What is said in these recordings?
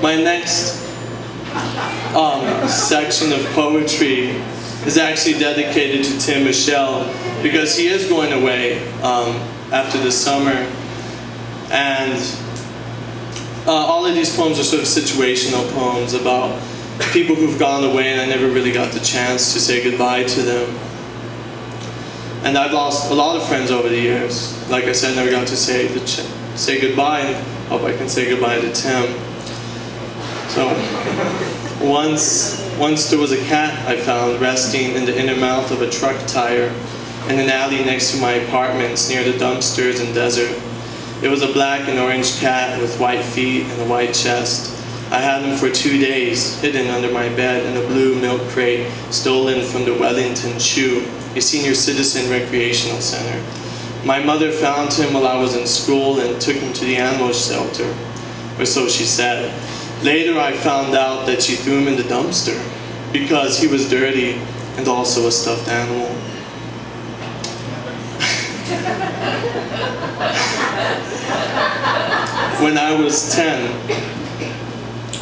My next section of poetry is actually dedicated to Tim Michel because he is going away after the summer, and all of these poems are sort of situational poems about people who've gone away and I never really got the chance to say goodbye to them. And I've lost a lot of friends over the years. Like I said, I never got to say goodbye, and hope I can say goodbye to Tim. So, once there was a cat I found resting in the inner mouth of a truck tire in an alley next to my apartments near the dumpsters and desert. It was a black and orange cat with white feet and a white chest. I had him for 2 days, hidden under my bed in a blue milk crate stolen from the Wellington Shoe, a senior citizen recreational center. My mother found him while I was in school and took him to the animal shelter, or so she said. Later I found out that she threw him in the dumpster because he was dirty and also a stuffed animal. When I was 10,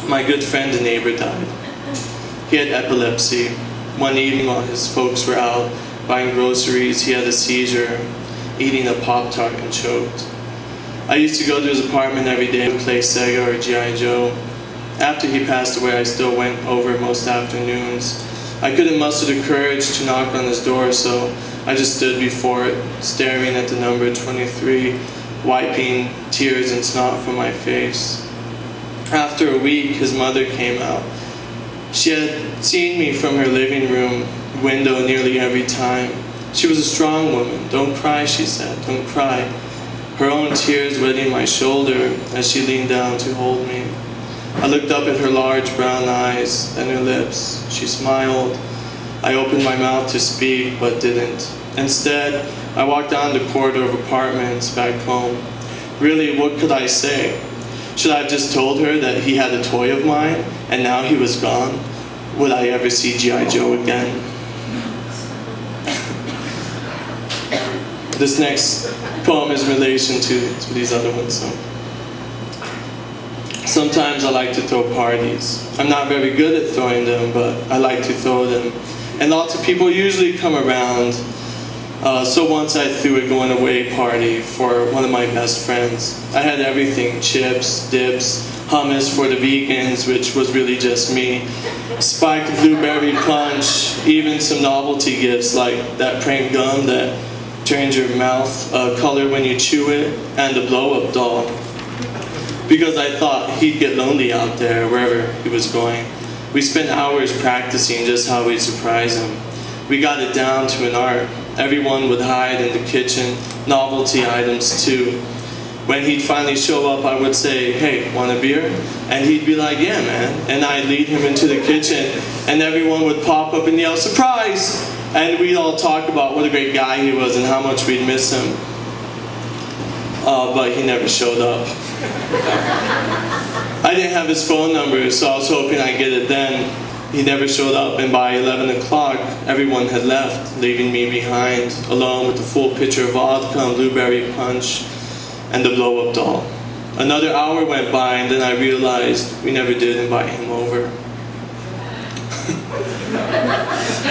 my good friend and neighbor died. He had epilepsy. One evening while his folks were out buying groceries, he had a seizure, eating a Pop-Tart and choked. I used to go to his apartment every day and play Sega or G.I. Joe. After he passed away, I still went over most afternoons. I couldn't muster the courage to knock on his door, so I just stood before it, staring at the number 23, wiping tears and snot from my face. After a week, his mother came out. She had seen me from her living room window nearly every time. She was a strong woman. "Don't cry," she said, "don't cry." Her own tears wetting my shoulder as she leaned down to hold me. I looked up at her large brown eyes, then her lips. She smiled. I opened my mouth to speak, but didn't. Instead, I walked down the corridor of apartments back home. Really, what could I say? Should I have just told her that he had a toy of mine, and now he was gone? Would I ever see G.I. Joe again? This next poem is in relation to these other ones. So. Sometimes I like to throw parties. I'm not very good at throwing them, but I like to throw them. And lots of people usually come around. So once I threw a going away party for one of my best friends. I had everything: chips, dips, hummus for the vegans, which was really just me, spiked blueberry punch, even some novelty gifts like that prank gum that turns your mouth color when you chew it, and a blow-up doll. Because I thought he'd get lonely out there wherever he was going. We spent hours practicing just how we'd surprise him. We got it down to an art. Everyone would hide in the kitchen, novelty items too. When he'd finally show up, I would say, "Hey, want a beer?" And he'd be like, "Yeah, man." And I'd lead him into the kitchen, and everyone would pop up and yell, "Surprise!" And we'd all talk about what a great guy he was and how much we'd miss him. But he never showed up. I didn't have his phone number, so I was hoping I'd get it then. He never showed up, and by 11 o'clock, everyone had left, leaving me behind, alone with a full pitcher of vodka and blueberry punch, and the blow-up doll. Another hour went by, and then I realized we never did invite him over.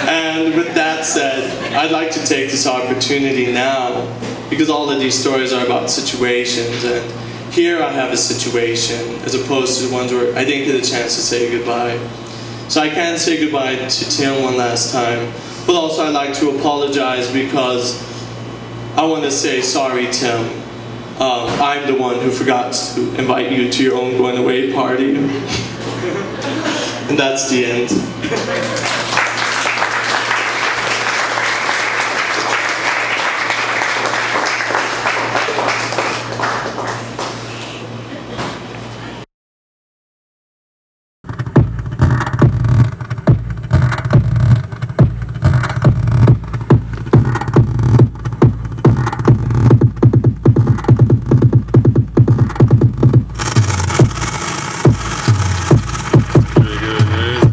And with that said, I'd like to take this opportunity now, because all of these stories are about situations, and here I have a situation, as opposed to the ones where I didn't get a chance to say goodbye. So I can say goodbye to Tim one last time, but also I'd like to apologize because I want to say sorry, Tim. I'm the one who forgot to invite you to your own going away party. And that's the end.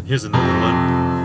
Here's another one.